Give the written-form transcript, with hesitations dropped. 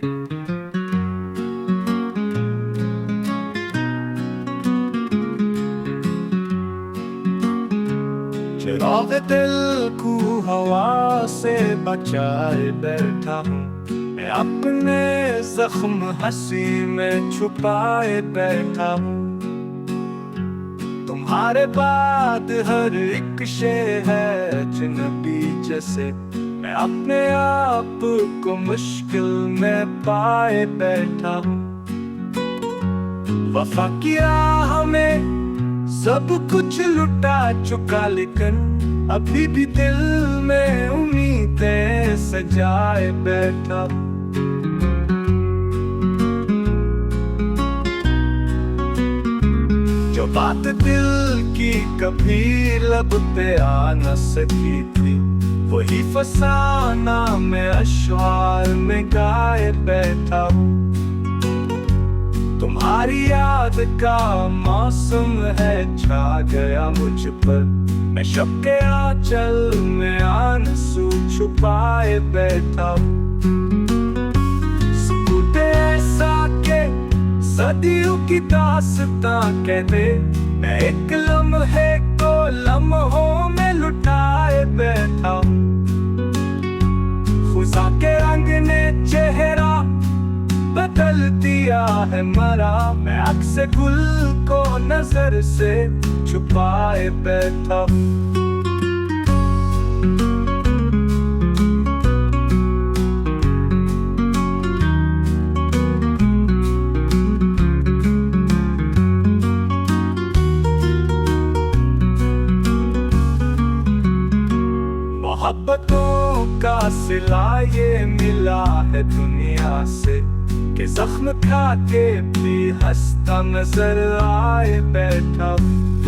चिराग दिल को हवा से बचाए बैठा हूँ, मैं अपने जख्म हंसी में छुपाए बैठा हूँ। तुम्हारे बाद हर एक शेर है अजनबी जैसे, मैं अपने आप को मुश्किल में पाए बैठा हूँ। वफा की राह में सब कुछ लुटा चुका, लेकिन अभी भी दिल में उम्मीदें सजाए बैठा हूँ। जो बात दिल की कभी लब पे आ न सकी थी, वही फसाना मैं अश्वार में गाए बैठा हूँ। तुम्हारी याद का मौसम है छा गया मुझ पर, मैं शब के आंचल में आंसू छुपाए बैठा हूँ। सुकून ऐसा के सदियों की दास्तां कह दे, मैं एक लम्हे को लम्हों में लुटाए बैठा हूँ। खुदा के रंग ने चेहरा बदल दिया है मरा, मैं अक्स गुल को नजर से छुपाए बैठा हूँ। मोहब्बतों का सिला ये मिला है दुनिया से, कि जख्म खा के भी हंसता नजर आए बैठा हूँ।